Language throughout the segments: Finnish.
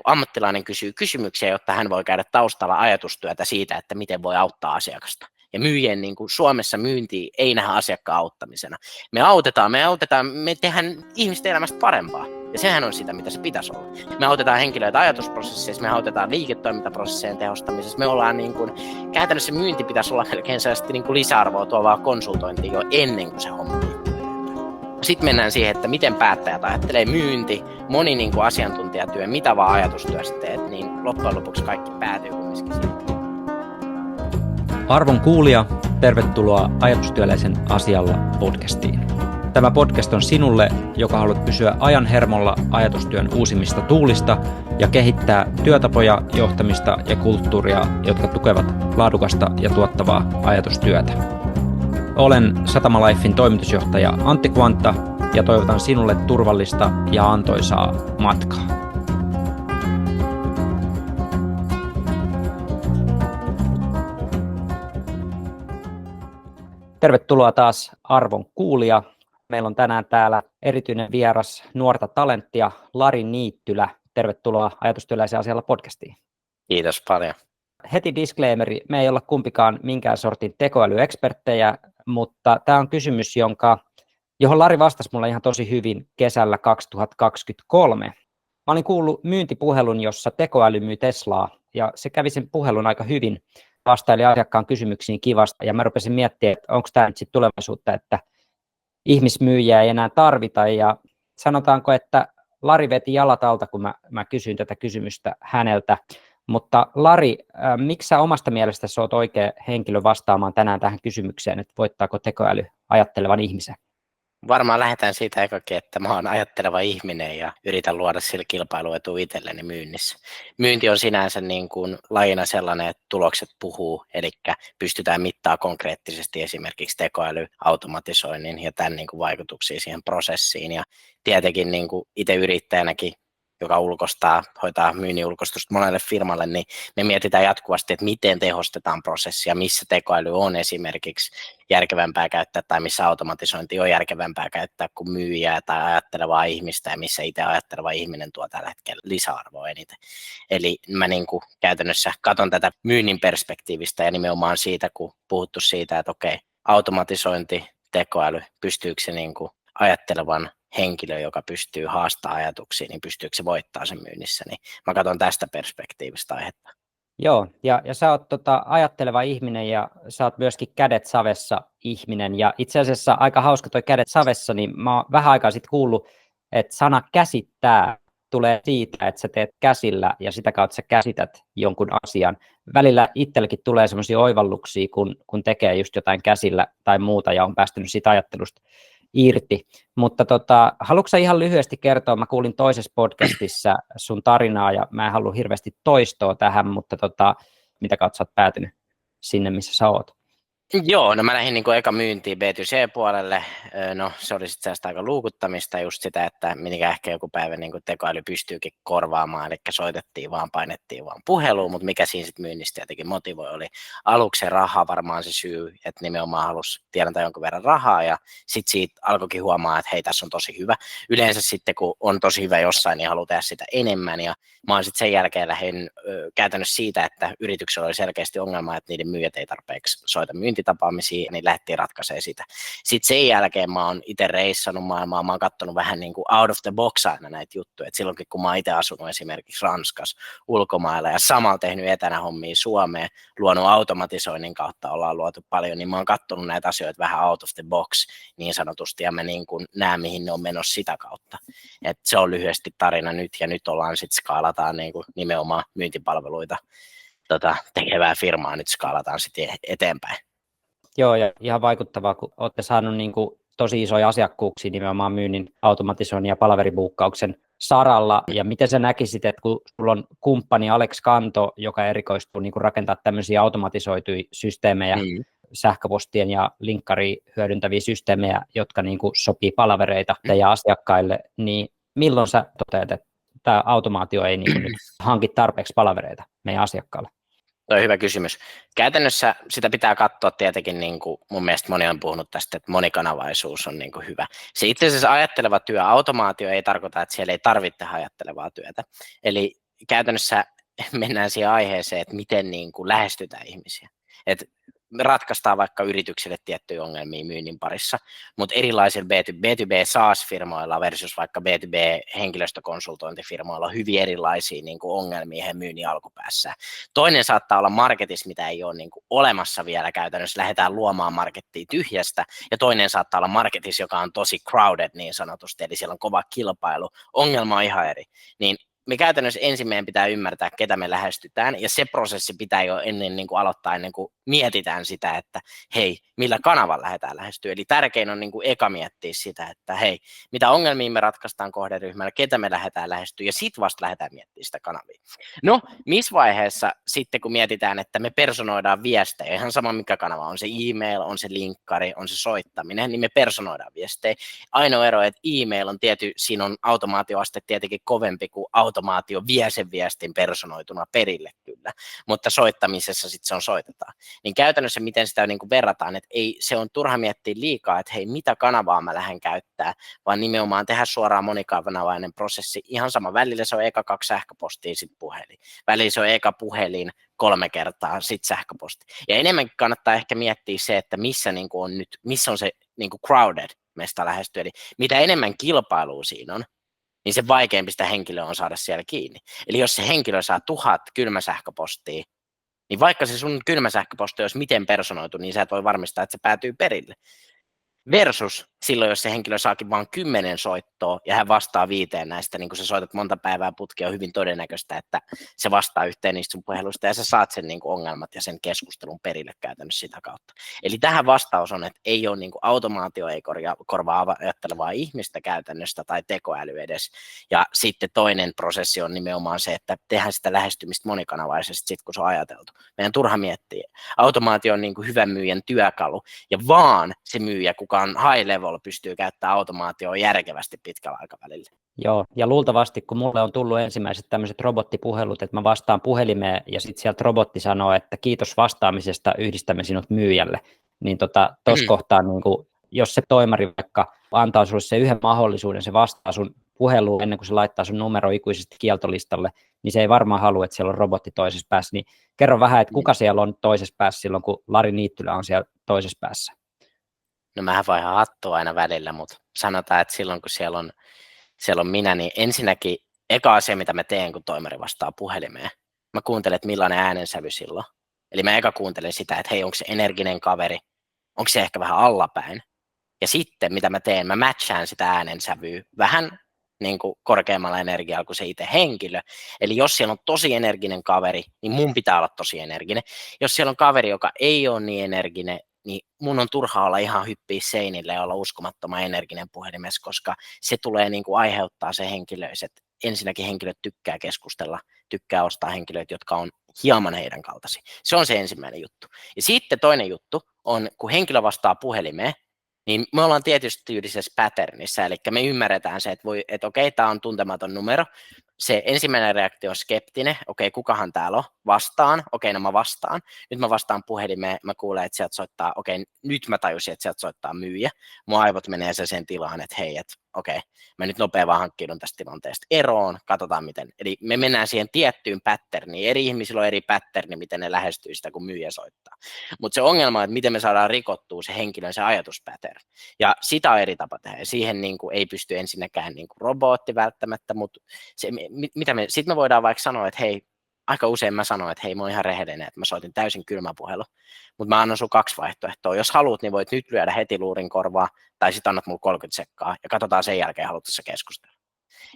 ammattilainen kysyy kysymyksiä, jotta hän voi käydä taustalla ajatustyötä siitä, että miten voi auttaa asiakasta. Ja myyjien niin kuin Suomessa myynti ei nähdä asiakkaan auttamisena. Me autetaan, me tehdään ihmisten elämästä parempaa. Ja sehän on sitä, mitä se pitäisi olla. Me autetaan henkilöitä ajatusprosesseissa, me autetaan liiketoimintaprosessien tehostamisessa. Me ollaan niin kuin, käytännössä myynti pitäisi olla melkein sellaista niin kuin lisäarvoa tuovaa konsultointia jo ennen kuin se homma. Sitten mennään siihen, että miten päättäjät ajattelee myynti, moni niin kuin asiantuntijatyö, mitä vaan ajatustyössä teet, niin loppujen lopuksi kaikki päätyy kumminkin siihen. Arvon kuulija, tervetuloa Ajatustyöläisen asialla podcastiin. Tämä podcast on sinulle, joka haluat pysyä ajan hermolla ajatustyön uusimmista tuulista ja kehittää työtapoja, johtamista ja kulttuuria, jotka tukevat laadukasta ja tuottavaa ajatustyötä. Olen Satama Lifein toimitusjohtaja Antti Kvantta ja toivotan sinulle turvallista ja antoisaa matkaa. Tervetuloa taas arvon kuulija. Meillä on tänään täällä erityinen vieras nuorta talenttia Lari Niittylä. Tervetuloa Ajatustyöläisen asialla podcastiin. Kiitos paljon. Heti disclaimeri, me ei olla kumpikaan minkään sortin tekoälyeksperttejä, mutta tämä on kysymys, johon Lari vastasi mulle ihan tosi hyvin kesällä 2023. Mä olin kuullut myyntipuhelun, jossa tekoäly myy Teslaa, ja se kävi sen puhelun aika hyvin, vastaili asiakkaan kysymyksiin kivasti, ja mä rupesin miettimään, että onko tämä nyt sitten tulevaisuutta, että ihmismyyjiä ei enää tarvita, ja sanotaanko, että Lari veti jalat alta, kun mä kysyin tätä kysymystä häneltä. Mutta Lari, miksi sä omasta mielestäsi olet oikea henkilö vastaamaan tänään tähän kysymykseen, että voittaako tekoäly ajattelevan ihmisen? Varmaan lähdetään siitä ekakin, että mä oon ajatteleva ihminen ja yritän luoda sille kilpailuetua itselleni myynnissä. Myynti on sinänsä niin kuin lajina sellainen, että tulokset puhuu, eli pystytään mittaamaan konkreettisesti esimerkiksi tekoälyautomatisoinnin ja tämän niin kuin vaikutuksia siihen prosessiin. Ja tietenkin niin kuin itse yrittäjänäkin, joka hoitaa myynnin ulkoistusta monelle firmalle, niin me mietitään jatkuvasti, että miten tehostetaan prosessia, missä tekoäly on esimerkiksi järkevämpää käyttää tai missä automatisointi on järkevämpää käyttää kuin myyjää tai ajattelevaa ihmistä ja missä itse ajatteleva ihminen tuo tällä hetkellä lisäarvoa eniten. Eli mä niin kuin käytännössä katson tätä myynnin perspektiivistä ja nimenomaan siitä, kun puhuttu siitä, että okei, automatisointi, tekoäly, pystyykö se niin kuin ajattelevan henkilö, joka pystyy haastamaan ajatuksia, niin pystyykö se voittaa sen myynnissä, niin mä katson tästä perspektiivistä aihetta. Joo, ja sä oot ajatteleva ihminen ja sä oot myöskin kädet savessa ihminen, ja itse asiassa aika hauska toi kädet savessa, niin mä oon vähän aikaa sitten kuullut, että sana käsittää tulee siitä, että sä teet käsillä ja sitä kautta sä käsität jonkun asian. Välillä itselläkin tulee semmoisia oivalluksia, kun tekee just jotain käsillä tai muuta ja on päästynyt siitä ajattelusta irti, mutta haluatko sä ihan lyhyesti kertoa, mä kuulin toisessa podcastissa sun tarinaa ja mä en halua hirveästi toistoa tähän, mutta mitä kautta sä oot päätynyt sinne, missä sä oot? Joo, no mä lähdin niin kuin eka myyntiin B2C-puolelle, no se oli sitten aika luukuttamista just sitä, että mikä ehkä joku päivä niin kuin tekoäly pystyykin korvaamaan, eli painettiin vaan puheluun, mutta mikä siinä sitten myynnistä jotenkin motivoi oli aluksi se raha varmaan se syy, että nimenomaan halusi tienata jonkun verran rahaa ja sitten siitä alkoikin huomaa, että hei tässä on tosi hyvä. Yleensä sitten kun on tosi hyvä jossain, niin haluaa tehdä sitä enemmän ja mä oon sitten sen jälkeen lähdin käytännössä siitä, että yrityksellä oli selkeästi ongelma, että niiden myyjät ei tarpeeksi soita myyntitapaamisia, niin lähdettiin ratkaisemaan sitä. Sitten sen jälkeen mä oon itse reissannut maailmaa, mä oon katsonut vähän niin kuin out of the box aina näitä juttuja, että silloinkin kun mä oon itse asunut esimerkiksi Ranskassa ulkomailla ja samalla tehnyt etänä hommia Suomeen, luonut automatisoinnin kautta, ollaan luotu paljon, niin mä oon katsonut näitä asioita vähän out of the box niin sanotusti ja mä niin kuin näen, mihin ne on menossa sitä kautta. Et se on lyhyesti tarina nyt ja nyt ollaan sitten skaalataan niin kuin nimenomaan myyntipalveluita tekevää firmaa, nyt skaalataan sitten eteenpäin. Joo, ja ihan vaikuttavaa, kun olette saaneet niin kuin tosi isoja asiakkuuksia nimenomaan myynnin automatisoinnin ja palaveribuukkauksen saralla. Ja miten sä näkisit, että kun sulla on kumppani Alex Kanto, joka erikoistuu niin kuin rakentaa tämmöisiä automatisoituja systeemejä, sähköpostien ja linkkaria hyödyntäviä systeemejä, jotka niin kuin sopii palavereita teidän asiakkaille, niin milloin sä toteat, että tämä automaatio ei niin kuin nyt hanki tarpeeksi palavereita meidän asiakkaalle? Tuo on hyvä kysymys. Käytännössä sitä pitää katsoa tietenkin, niin kuin mun mielestä moni on puhunut tästä, että monikanavaisuus on niin kuin hyvä. Se itse asiassa ajatteleva työ, automaatio ei tarkoita, että siellä ei tarvitse ajattelevaa työtä. Eli käytännössä mennään siihen aiheeseen, että miten niin kuin lähestytään ihmisiä. Et me ratkaistaan vaikka yrityksille tiettyjä ongelmia myynnin parissa, mutta erilaisilla B2B SaaS-firmoilla versus vaikka B2B-henkilöstökonsultointifirmoilla on hyvin erilaisia niin kuin ongelmia he myynnin alkupäässä. Toinen saattaa olla marketissa, mitä ei ole niin kuin olemassa vielä käytännössä, lähdetään luomaan markettia tyhjästä, ja toinen saattaa olla marketissa, joka on tosi crowded niin sanotusti, eli siellä on kova kilpailu, ongelma on ihan eri. Niin me käytännössä ensimmäinen pitää ymmärtää, ketä me lähestytään, ja se prosessi pitää jo ennen niin kuin aloittaa, ennen kuin mietitään sitä, että hei, millä kanavalla lähdetään lähestyä. Eli tärkein on niin kuin eka miettiä sitä, että hei, mitä ongelmia me ratkaistaan kohderyhmällä, ketä me lähdetään lähestyä, ja sitten vasta lähdetään miettimään sitä kanavia. No, missä vaiheessa sitten, kun mietitään, että me personoidaan viestejä, ihan sama mikä kanava, on se e-mail, on se linkkari, on se soittaminen, niin me personoidaan viestejä. Ainoa ero, että e-mail on siinä on automaatioaste tietenkin kovempi kuin automaatio vie sen viestin personoituna perille kyllä, mutta soittamisessa sitten se on soitetaan. Niin käytännössä miten sitä niin kuin verrataan, että ei se on turha miettiä liikaa, että hei, mitä kanavaa mä lähden käyttää, vaan nimenomaan tehdä suoraan monikanavainen prosessi. Ihan sama, välillä se on eka 2 sähköpostia, sitten puhelin. Välillä se on eka puhelin 3 kertaa, sitten sähköposti. Ja enemmänkin kannattaa ehkä miettiä se, että missä, niin kuin on, nyt, missä on se niin kuin crowded mesta lähestyä. Eli mitä enemmän kilpailua siinä on, niin se vaikeampi sitä henkilöä on saada siellä kiinni. Eli jos se henkilö saa 1000 kylmäsähköpostia, niin vaikka se sun kylmäsähköposti olisi miten personoitu, niin sä et voi varmistaa, että se päätyy perille. Versus silloin, jos se henkilö saakin vain 10 soittoa ja hän vastaa 5 näistä, niin kun sä soitat monta päivää putkea, on hyvin todennäköistä, että se vastaa yhteen niistä sun puheluista ja sä saat sen niin kuin ongelmat ja sen keskustelun perille käytännössä sitä kautta. Eli tähän vastaus on, että ei ole niin kuin automaatio, ei korvaa ajattelevaa ihmistä käytännöstä tai tekoäly edes. Ja sitten toinen prosessi on nimenomaan se, että tehdään sitä lähestymistä monikanavaisesti sitten, kun se on ajateltu. Meidän turha miettiä. Automaatio on niin kuin hyvän myyjän työkalu ja vaan se myyjä, kuka on high level, pystyy käyttämään automaatioon järkevästi pitkällä aikavälillä. Joo, ja luultavasti kun mulle on tullut ensimmäiset tämmöiset robottipuhelut, että mä vastaan puhelimeen ja sitten sieltä robotti sanoo, että kiitos vastaamisesta, yhdistämme sinut myyjälle, niin tuossa kohtaa, niin kun, jos se toimari vaikka antaa sulle se yhden mahdollisuuden, se vastaa sun puheluun ennen kuin se laittaa sun numero ikuisesti kieltolistalle, niin se ei varmaan halua, että siellä on robotti toisessa päässä. Niin kerro vähän, että kuka siellä on toisessa päässä silloin, kun Lari Niittylä on siellä toisessa päässä. No mähän vaihan hattua aina välillä, mutta sanotaan, että silloin kun siellä on minä, niin ensinnäkin eka asia, mitä mä teen, kun toimari vastaa puhelimeen, mä kuuntelen, että millainen äänensävy silloin. Eli mä eka kuuntelen sitä, että hei, onko se energinen kaveri, onko se ehkä vähän allapäin. Ja sitten, mitä mä teen, mä matchaan sitä äänensävyä vähän niin kuin korkeammalla energialla kuin se itse henkilö. Eli jos siellä on tosi energinen kaveri, niin mun pitää olla tosi energinen. Jos siellä on kaveri, joka ei ole niin energinen, niin mun on turha olla ihan hyppiä seinille ja olla uskomattoman energinen puhelimessa, koska se tulee niin kuin aiheuttaa se henkilö, että ensinnäkin henkilöt tykkää keskustella, tykkää ostaa henkilöitä, jotka on hieman heidän kaltaisia. Se on se ensimmäinen juttu. Ja sitten toinen juttu on, kun henkilö vastaa puhelimeen, niin me ollaan tietysti tyylisessä patternissa, eli me ymmärretään se, että okei, tämä on tuntematon numero. Se ensimmäinen reaktio on skeptinen, okei, kukahan täällä on, vastaan, okei, no mä vastaan. Nyt mä vastaan puhelimeen, mä kuulen, että sieltä soittaa, okei, nyt mä tajusin, että sieltä soittaa myyjä. Mun aivot menee sen tilaan, että hei, että okei, mä nyt nopea vaan hankkiudun tästä tilanteesta eroon, katsotaan miten. Eli me mennään siihen tiettyyn patterniin, eri ihmisillä on eri patterni, miten ne lähestyy sitä, kun myyjä soittaa. Mutta se ongelma on, että miten me saadaan rikottua se henkilön, se ajatuspattern. Ja sitä on eri tapa tehdä. Siihen niin kuin ei pysty ensinnäkään niin kuin robotti välttämättä, mutta sitten me voidaan vaikka sanoa, että hei, aika usein mä sanon, että hei, mä oon ihan rehellinen, että mä soitin täysin kylmä puhelu, mutta mä annan sun 2 vaihtoehtoa. Jos haluat, niin voit nyt lyödä heti luurin korvaa, tai sitten annat mulle 30 sekkaa, ja katsotaan sen jälkeen, haluatko keskustella.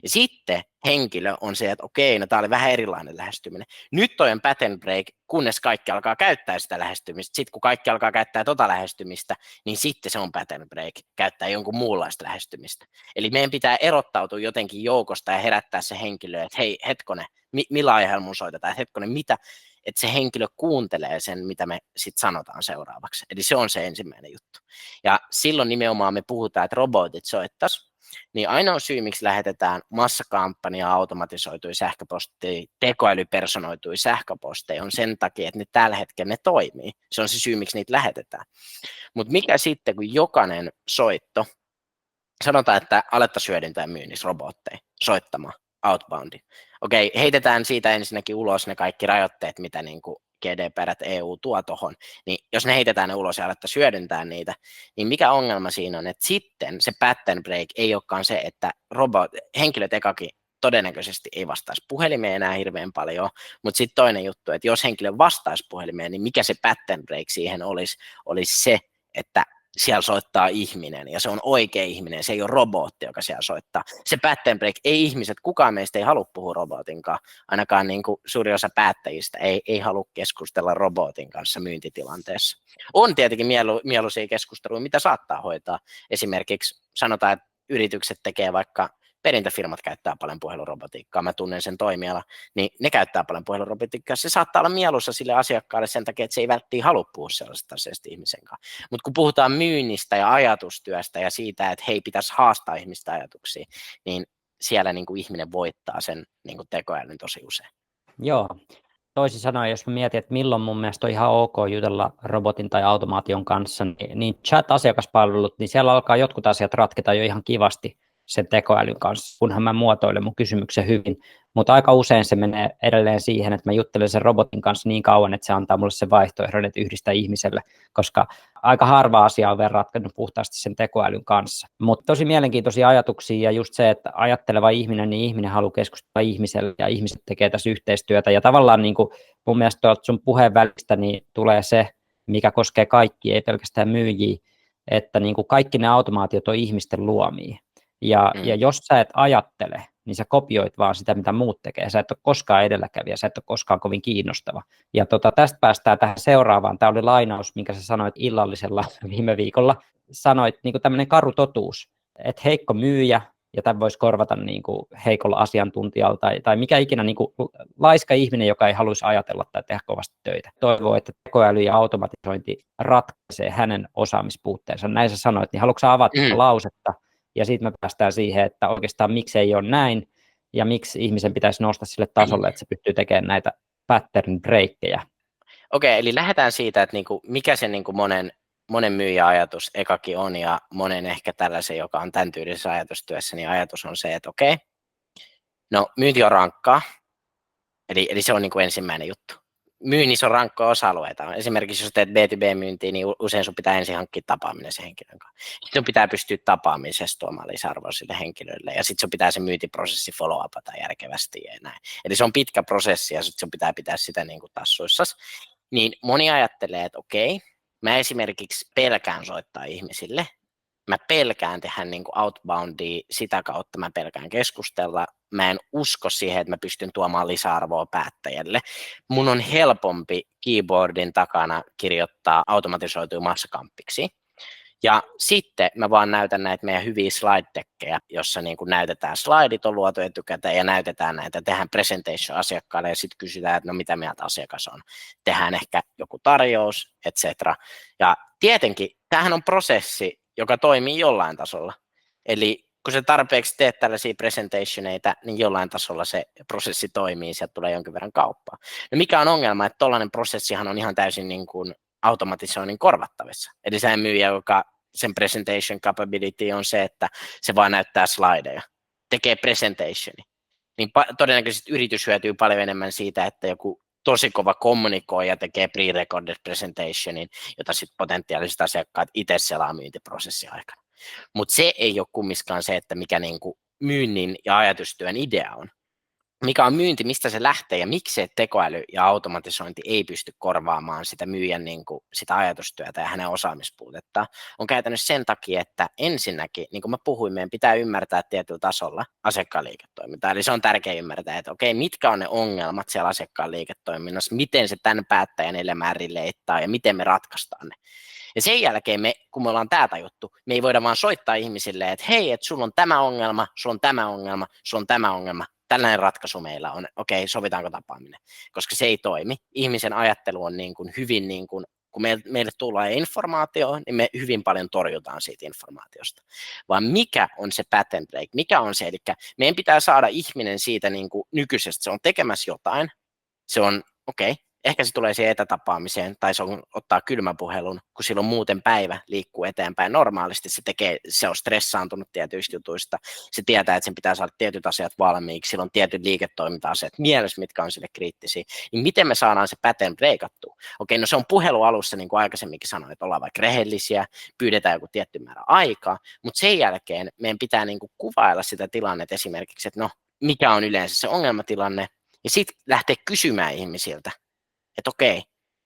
Ja sitten henkilö on se, että okei, no tää oli vähän erilainen lähestyminen. Nyt toi on pattern break, kunnes kaikki alkaa käyttää sitä lähestymistä. Sitten kun kaikki alkaa käyttää tota lähestymistä, niin sitten se on pattern break, käyttää jonkun muunlaista lähestymistä. Eli meidän pitää erottautua jotenkin joukosta ja herättää se henkilö, että hei, hetkonen, millä aiheella mun soitetaan, että hetkonen, mitä, että se henkilö kuuntelee sen, mitä me sitten sanotaan seuraavaksi. Eli se on se ensimmäinen juttu. Ja silloin nimenomaan me puhutaan, että robotit soittaisi, niin ainoa syy, miksi lähetetään massakampanja automatisoituja sähköposteja, tekoälypersonoituja sähköposteja, on sen takia, että ne tällä hetkellä ne toimii. Se on se syy, miksi niitä lähetetään. Mutta mikä sitten, kun jokainen soitto, sanotaan, että alettaisiin hyödyntää myynnissä robotteja soittamaan, outboundi. Okei, heitetään siitä ensinnäkin ulos ne kaikki rajoitteet, mitä niin kuin GDPR, EU tuo tuohon, niin jos ne heitetään ne ulos ja alettaisiin hyödyntää niitä, niin mikä ongelma siinä on, että sitten se pattern break ei olekaan se, että henkilöt ekakin todennäköisesti ei vastaisi puhelimeen enää hirveän paljon, mutta sitten toinen juttu, että jos henkilö vastaisi puhelimeen, niin mikä se pattern break siihen olisi se, että siellä soittaa ihminen, ja se on oikea ihminen, se ei ole robotti, joka siellä soittaa. Se pattern break, ei ihmiset, kukaan meistä ei halua puhua robotinkaan, ainakaan niin kuin suuri osa päättäjistä ei halua keskustella robotin kanssa myyntitilanteessa. On tietenkin mieluisia keskusteluja, mitä saattaa hoitaa. Esimerkiksi sanotaan, että yritykset tekee vaikka perintäfirmat käyttää paljon puhelurobotiikkaa, mä tunnen sen toimiala, niin ne käyttää paljon puhelurobotiikkaa. Se saattaa olla mieluissa sille asiakkaalle sen takia, että se ei välttämättä halua puhua sellaisesta asiasta ihmisen kanssa. Mutta kun puhutaan myynnistä ja ajatustyöstä ja siitä, että hei, pitäisi haastaa ihmistä ajatuksia, niin siellä niin kuin ihminen voittaa sen niin kuin tekoälyn tosi usein. Joo. Toisin sanoen, jos mä mietin, että milloin mun mielestä on ihan ok jutella robotin tai automaation kanssa, niin chat-asiakaspalvelut, niin siellä alkaa jotkut asiat ratketa jo ihan kivasti sen tekoälyn kanssa, kunhan mä muotoilen mun kysymyksen hyvin. Mutta aika usein se menee edelleen siihen, että mä juttelen sen robotin kanssa niin kauan, että se antaa mulle sen vaihtoehdon, että yhdistää ihmiselle, koska aika harva asia on vielä ratkennut puhtaasti sen tekoälyn kanssa. Mutta tosi mielenkiintoisia ajatuksia ja just se, että ajatteleva ihminen, niin ihminen haluaa keskustella ihmiselle ja ihmiset tekee tässä yhteistyötä. Ja tavallaan niin kuin mun mielestä tuolta sun puheen välistä niin tulee se, mikä koskee kaikkia, ei pelkästään myyjiä, että niin kuin kaikki ne automaatiot on ihmisten luomia. Ja jos sä et ajattele, niin sä kopioit vaan sitä, mitä muut tekee. Sä et ole koskaan edelläkävijä, sä et ole koskaan kovin kiinnostava. Ja tästä päästään tähän seuraavaan. Tämä oli lainaus, minkä sä sanoit illallisella viime viikolla. Sanoit niin kuin tämmöinen karu totuus, että heikko myyjä, ja tämän voisi korvata niin kuin heikolla asiantuntijalla, tai mikä ikinä niin kuin laiska ihminen, joka ei haluaisi ajatella tai tehdä kovasti töitä. Toivoo, että tekoäly ja automatisointi ratkaisee hänen osaamispuutteensa. Näin sä sanoit, niin haluatko sä avata lausetta? Ja sitten me päästään siihen, että oikeastaan miksi ei ole näin, ja miksi ihmisen pitäisi nostaa sille tasolle, että se pystyy tekemään näitä pattern breakkejä. Okei, eli lähdetään siitä, että niinku, mikä se niinku monen myyjän ajatus ekakin on, ja monen ehkä tällaisen, joka on tämän tyylisessä ajatustyössä, niin ajatus on se, että okei, no myynti on rankkaa, eli se on niinku ensimmäinen juttu. Myynnissä on rankkoja osa-alueita. Esimerkiksi jos teet B2B-myyntiä, niin usein sun pitää ensin hankkia tapaaminen sen henkilön kanssa. Sitten sun pitää pystyä tapaamisesta tuomaan lisäarvoa sille henkilölle, ja sitten sun pitää se myyntiprosessi follow-upata järkevästi ja näin. Eli se on pitkä prosessi, ja sitten sun pitää pitää sitä niin kuin tassuissasi. Niin moni ajattelee, että okei, mä esimerkiksi pelkään soittaa ihmisille, mä pelkään tehdä niin kuin outboundia, sitä kautta mä pelkään keskustella, mä en usko siihen, että mä pystyn tuomaan lisäarvoa päättäjälle. Mun on helpompi keyboardin takana kirjoittaa automatisoituja massakampiksi. Ja sitten mä vaan näytän näitä meidän hyviä slide-deckejä, jossa niin kuin näytetään slaidit on luotu etukäteen ja näytetään näitä, tehdään presentation asiakkaalle ja sitten kysytään, että no mitä mieltä asiakas on. Tehdään ehkä joku tarjous, etc. Ja tietenkin tämähän on prosessi, joka toimii jollain tasolla. Eli kun sä tarpeeksi teet tällaisia presentationeita, niin jollain tasolla se prosessi toimii, sieltä tulee jonkin verran kauppaa. No mikä on ongelma, että tollainen prosessihan on ihan täysin niin kuin automatisoinnin korvattavissa. Eli se myyjä, joka sen presentation capability on se, että se vaan näyttää slideja, tekee presentationi, niin todennäköisesti yritys hyötyy paljon enemmän siitä, että joku tosi kova kommunikoija tekee pre-recorded presentationin, jota sitten potentiaaliset asiakkaat itse selaa myyntiprosessin aikana. Mutta se ei ole kumminkaan se, että mikä niinku myynnin ja ajatustyön idea on. Mikä on myynti, mistä se lähtee ja miksi se tekoäly ja automatisointi ei pysty korvaamaan sitä myyjän niinku, sitä ajatustyötä ja hänen osaamispuutetta, on käytännössä sen takia, että ensinnäkin, niin kuin mä puhuin, meidän pitää ymmärtää tietyllä tasolla asiakkaan liiketoimintaa. Eli se on tärkeää ymmärtää, että okei, mitkä on ne ongelmat siellä asiakkaan liiketoiminnassa, miten se tämän päättäjän elämään rileittaa ja miten me ratkaistaan ne. Ja sen jälkeen kun me ollaan tämä tajuttu, me ei voida vaan soittaa ihmisille, että hei, että sulla on tämä ongelma, sulla on tämä ongelma, sulla on tämä ongelma, tällainen ratkaisu meillä on, okei, sovitaanko tapaaminen, koska se ei toimi. Ihmisen ajattelu on niin kuin hyvin, niin kuin, kun meille tulee informaatio, niin me hyvin paljon torjutaan siitä informaatiosta. Vaan mikä on se pattern break, mikä on se, eli meidän pitää saada ihminen siitä niin kuin nykyisestä, se on tekemässä jotain, se on, okei, ehkä se tulee siihen etätapaamiseen, tai se on ottaa kylmäpuhelun, kun silloin muuten päivä liikkuu eteenpäin. Normaalisti se on stressaantunut tietyistä jutuista, se tietää, että sen pitää saada tietyt asiat valmiiksi, sillä on tietyt liiketoiminta-asiat mielessä, mitkä on sille kriittisiä, niin miten me saadaan se pattern breikattua? Okei, no se on puhelualussa, niin kuin aikaisemminkin sanoin, että ollaan vaikka rehellisiä, pyydetään joku tietty määrä aikaa, mutta sen jälkeen meidän pitää niin kuin kuvailla sitä tilannetta esimerkiksi, että no, mikä on yleensä se ongelmatilanne, ja sitten lähteä kysymään ihmisiltä, että okei,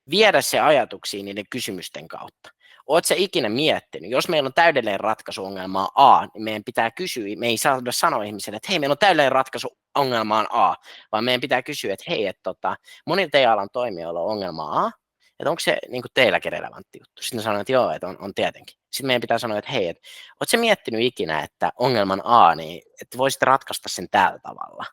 viedä se ajatuksiin niiden kysymysten kautta. Oletko sä ikinä miettinyt, jos meillä on täydellinen ratkaisu ongelmaan A, niin meidän pitää kysyä, me ei saada sanoa ihmisille, että hei, meillä on täydellinen ratkaisu ongelmaan A, vaan meidän pitää kysyä, että hei, että monilla teidän alan toimijoilla on ongelma A, että onko se niin kuin teilläkin relevantti juttu. Sitten sanoin, että joo, että on tietenkin. Sitten meidän pitää sanoa, että hei, että oletko sä miettinyt ikinä, että ongelman A, niin että voisit ratkaista sen tällä tavalla.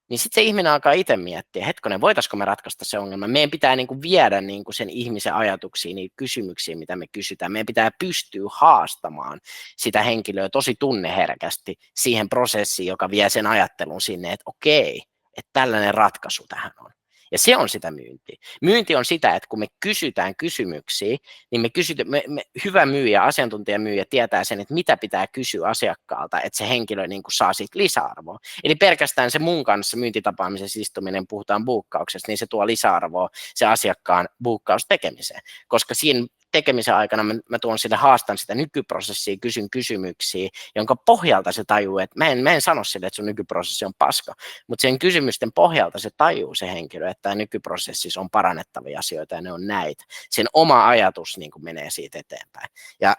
Niin sitten se ihminen alkaa itse miettiä, hetkonen, voitaisiko me ratkaista se ongelma. Meidän pitää niinku viedä niinku sen ihmisen ajatuksiin, niitä kysymyksiä, mitä me kysytään. Meidän pitää pystyä haastamaan sitä henkilöä tosi tunneherkästi siihen prosessiin, joka vie sen ajattelun sinne, että okei, että tällainen ratkaisu tähän on. Ja se on sitä myyntiä. Myynti on sitä, että kun me kysytään kysymyksiä, niin hyvä myyjä, asiantuntijamyyjä tietää sen, että mitä pitää kysyä asiakkaalta, että se henkilö niin kuin saa siitä lisäarvoa. Eli pelkästään se mun kanssa myyntitapaamisessa istuminen, puhutaan buukkauksesta, niin se tuo lisäarvoa se asiakkaan buukkaustekemiseen, koska siinä tekemisen aikana mä tuon sille, haastan sitä nykyprosessia, kysyn kysymyksiä, jonka pohjalta se tajuu, että mä en sano sille, että sun nykyprosessi on paska, mutta sen kysymysten pohjalta se tajuu se henkilö, että tämä nykyprosessissa on parannettavia asioita ja ne on näitä. Sen oma ajatus niin kuin menee siitä eteenpäin. Ja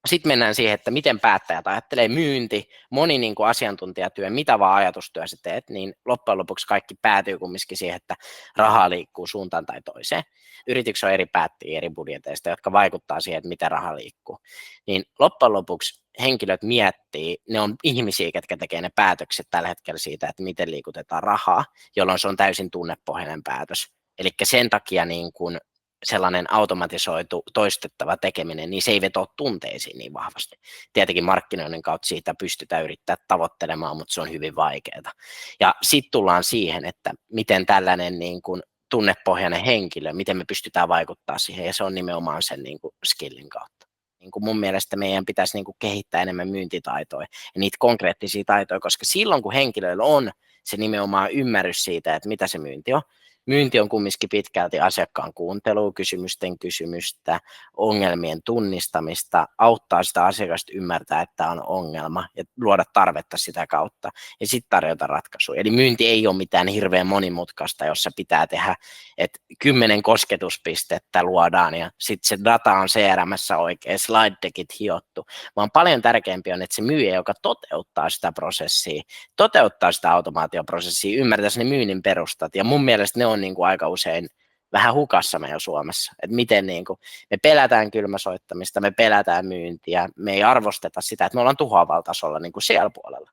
sitten mennään siihen, että miten päättäjät ajattelee myynti, moni niin kuin asiantuntijatyö, mitä vaan ajatustyö sä teet, niin loppujen lopuksi kaikki päätyy kumminkin siihen, että rahaa liikkuu suuntaan tai toiseen. Yrityksessä on eri päättäjiä eri budjeteista, jotka vaikuttaa siihen, että miten raha liikkuu. Niin loppujen lopuksi henkilöt miettii, ne on ihmisiä, ketkä tekee ne päätökset tällä hetkellä siitä, että miten liikutetaan rahaa, jolloin se on täysin tunnepohjainen päätös. Eli sen takia niin kuin sellainen automatisoitu, toistettava tekeminen, niin se ei vetoa tunteisiin niin vahvasti. Tietenkin markkinoinnin kautta siitä pystytään yrittää tavoittelemaan, mutta se on hyvin vaikeaa. Ja sitten tullaan siihen, että miten tällainen niin kuin tunnepohjainen henkilö, miten me pystytään vaikuttaa siihen, ja se on nimenomaan sen niin kuin skillin kautta. Niin kuin mun mielestä meidän pitäisi niin kuin kehittää enemmän myyntitaitoja ja niitä konkreettisia taitoja, koska silloin kun henkilöillä on se nimenomaan ymmärrys siitä, että mitä se myynti on, myynti on kumminkin pitkälti asiakkaan kuuntelua, kysymysten kysymystä, ongelmien tunnistamista, auttaa sitä asiakasta ymmärtää, että tämä on ongelma ja luoda tarvetta sitä kautta ja sitten tarjota ratkaisuja. Eli myynti ei ole mitään hirveän monimutkaista, jossa pitää tehdä, että 10 kosketuspistettä luodaan ja sitten se data on CRM:ssä oikein, slide deckit hiottu, vaan paljon tärkeämpi on, että se myyjä, joka toteuttaa sitä prosessia, toteuttaa sitä automaatioprosessia, ymmärtäisi ne myynnin perustat ja mun mielestä ne on niin kuin aika usein vähän hukassa meillä Suomessa, että miten niin kuin me pelätään kylmäsoittamista, me pelätään myyntiä, me ei arvosteta sitä, että me ollaan tuhoavalla tasolla niin kuin siellä puolella.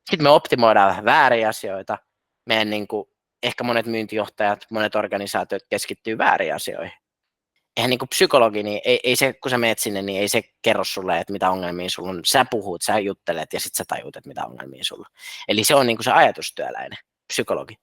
Sitten me optimoidaan vähän vääriä asioita, meidän niin kuin, ehkä monet myyntijohtajat, monet organisaatiot keskittyy vääriin asioihin. Eihän niin kuin psykologi, niin ei se, kun sä meet sinne, niin ei se kerro sulle, että mitä ongelmia sulla on. Sä puhut, sä juttelet ja sitten sä tajut, että mitä ongelmia sulla on. Eli se on niin kuin se ajatustyöläinen psykologi.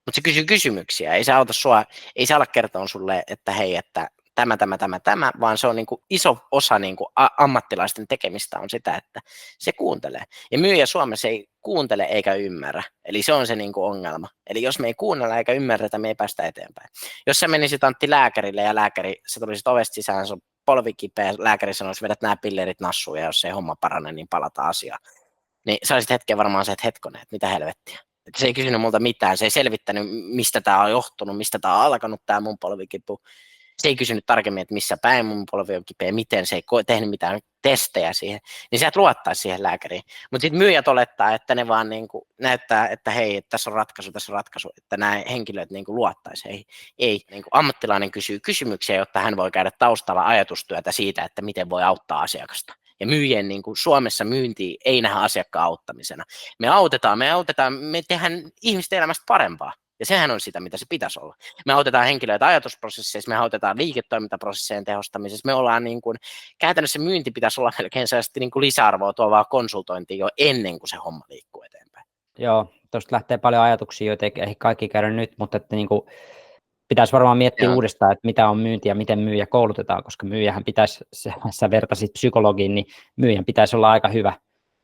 Mutta se kysyy kysymyksiä, ei se auta sua, ei se ala kertoa sulle, että hei, että tämä, vaan se on niinku iso osa niinku ammattilaisten tekemistä on sitä, että se kuuntelee. Ja myyjä Suomessa ei kuuntele eikä ymmärrä, eli se on se niinku ongelma. Eli jos me ei kuunnella eikä ymmärretä, me ei päästä eteenpäin. Jos sä menisit Antti lääkärille ja sä tulisit ovesta sisään, se on polvi kipeä, lääkäri sanoisi, vedät nämä pillerit nassuun ja jos ei homma parane, niin palataan asiaan. Niin sä olisit hetken varmaan se, että hetkonen, että mitä helvettiä. Että se ei kysynyt multa mitään, se ei selvittänyt, mistä tämä on johtunut, mistä tämä on alkanut, tämä mun polvikipu. Se ei kysynyt tarkemmin, että missä päin mun polvi on kipeä, miten, se ei tehnyt mitään testejä siihen, niin sä et luottaisi siihen lääkäriin. Mutta sitten myyjät olettaa, että ne vaan niinku näyttää, että hei, että tässä on ratkaisu, että nämä henkilöt niinku luottaisi. Ei. Niinku ammattilainen kysyy kysymyksiä, jotta hän voi käydä taustalla ajatustyötä siitä, että miten voi auttaa asiakasta. Ja myyjien niin kuin Suomessa myynti ei nähdä asiakkaan auttamisena. Me autetaan, me tehdään ihmisten elämästä parempaa. Ja sehän on sitä, mitä se pitäisi olla. Me autetaan henkilöitä ajatusprosesseissa, me autetaan liiketoimintaprosessien tehostamisessa. Me ollaan niin kuin, käytännössä myynti pitäisi olla melkein sellaista niin kuin lisäarvoa tuovaa konsultointia jo ennen kuin se homma liikkuu eteenpäin. Joo, tuosta lähtee paljon ajatuksia, joita ei kaikki käydä nyt, mutta että niin kuin pitäisi varmaan miettiä Joo. uudestaan, että mitä on myynti ja miten myyjä koulutetaan, koska myyjähän pitäisi, sä vertasit psykologiin, niin myyjän pitäisi olla aika hyvä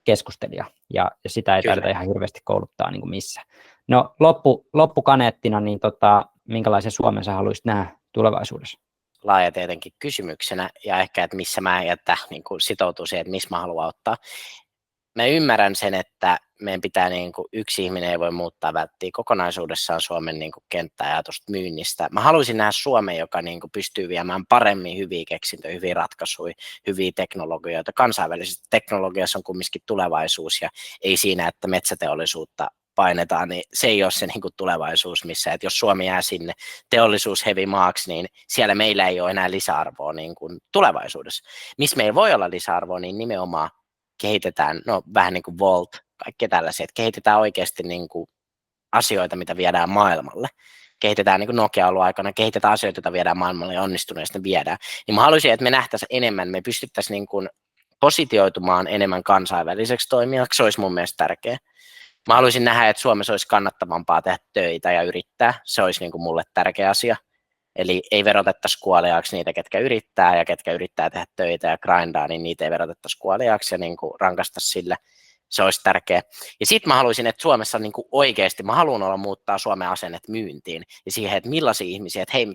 keskustelija, ja sitä ei taideta ihan hirveästi kouluttaa niin kuin missään. No loppukaneettina, niin minkälaisen Suomen sä haluaisit nähdä tulevaisuudessa? Laaja tietenkin kysymyksenä, ja ehkä, että missä mä jättä niin sitoutuu siihen, että missä mä haluan ottaa. Mä ymmärrän sen, että meidän pitää, niin kuin, yksi ihminen ei voi muuttaa välttämättä kokonaisuudessaan Suomen niin kuin, kenttäajatusta myynnistä. Mä haluaisin nähdä Suomen, joka niin kuin, pystyy viemään paremmin hyviä keksintöjä, hyviä ratkaisuja, hyviä teknologioita. Kansainvälisessä teknologiassa on kumminkin tulevaisuus, ja ei siinä, että metsäteollisuutta painetaan, niin se ei ole se niin kuin, tulevaisuus missä, että jos Suomi jää sinne teollisuushevimaaksi, niin siellä meillä ei ole enää lisäarvoa niin kuin, tulevaisuudessa. Missä meillä voi olla lisäarvoa, niin nimenomaan kehitetään, no vähän niin kuin Volt, kaikki tällaisia, että kehitetään oikeasti niin kuin asioita, mitä viedään maailmalle. Kehitetään niin kuin Nokia ollut aikana, kehitetään asioita, joita viedään maailmalle ja onnistuneesti ne viedään. Niin mä haluaisin, että me nähtäisiin enemmän, me pystyttäisiin niin kuin positioitumaan enemmän kansainväliseksi toimijaksi, se olisi mun mielestä tärkeää. Mä haluaisin nähdä, että Suomessa olisi kannattavampaa tehdä töitä ja yrittää, se olisi niin kuin mulle tärkeä asia. Eli ei verotettaisi kuoliaaksi niitä, ketkä yrittää ja ketkä yrittää tehdä töitä ja grindaa, niin niitä ei verotettaisi kuoliaaksi ja niin kuin rankastaisi sillä. Se olisi tärkeä. Ja sitten mä haluaisin, että Suomessa niin kuin oikeasti, mä haluan olla muuttaa Suomen asennet myyntiin ja siihen, että millaisia ihmisiä, että hei,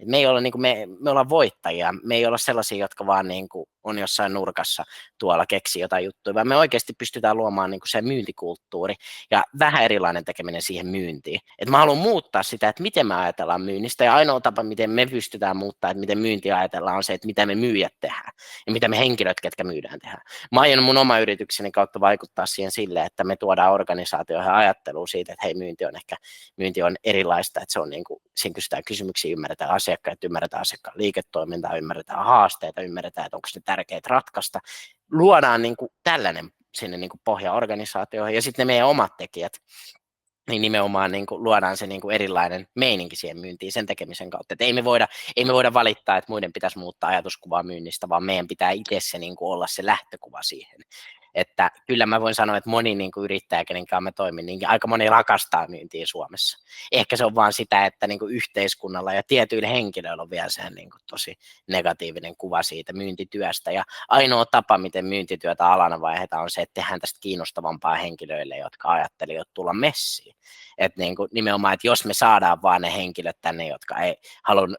me ei olla, niin kuin me ollaan voittajia, me ei olla sellaisia, jotka vaan niin kuin on jossain nurkassa tuolla keksii jotain juttuja, vaan me oikeasti pystytään luomaan niin kuin se myyntikulttuuri ja vähän erilainen tekeminen siihen myyntiin. Et mä haluan muuttaa sitä, että miten me ajatellaan myynnistä ja ainoa tapa, miten me pystytään muuttaa, että miten myynti ajatellaan, on se, että mitä me myyjät tehdään ja mitä me henkilöt, ketkä myydään tehdään. Mä aion mun oma yritykseni kautta vaikuttaa siihen sille, että me tuodaan organisaatioihin ajatteluun siitä, että hei, myynti on erilaista, että se on niin kuin, siinä kysytään kysymyksiä, ymmärretään asiakkaat, ymmärretään asiakkaan liiketoimintaa, ymmärretään haasteita, ymmärretään, että onko ne tärkeät ratkaista. Luodaan niin kuin tällainen sinne niin kuin pohjaorganisaatioihin ja sitten ne meidän omat tekijät, niin nimenomaan niin kuin luodaan se niin kuin erilainen meininki siihen myyntiin sen tekemisen kautta. Että ei me voida valittaa, että muiden pitäisi muuttaa ajatuskuvaa myynnistä, vaan meidän pitää itse se niin kuin olla se lähtökuva siihen. Että kyllä mä voin sanoa, että moni niin kuin yrittäjä, kenen kanssa mä toimin, niin aika moni rakastaa myyntiä Suomessa. Ehkä se on vaan sitä, että niin kuin yhteiskunnalla ja tietyillä henkilöillä on vielä se niin kuin tosi negatiivinen kuva siitä myyntityöstä. Ja ainoa tapa, miten myyntityötä alana vaihdetaan, on se, että tehdään tästä kiinnostavampaa henkilöille, jotka ajattelivat tulla messiin. Että niin kuin nimenomaan, että jos me saadaan vaan ne henkilöt tänne,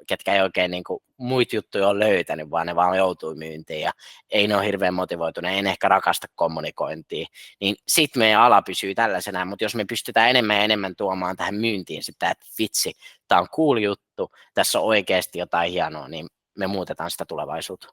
ketkä ei oikein niin kuin muita juttuja ole löytänyt, vaan ne vaan joutuu myyntiin ja ei ne ole hirveän motivoituneet, en ehkä rakasta kommunikointia, niin sitten meidän ala pysyy tällaisena, mutta jos me pystytään enemmän ja enemmän tuomaan tähän myyntiin sitä, että vitsi, tämä on cool juttu, tässä on oikeasti jotain hienoa, niin me muutetaan sitä tulevaisuutta.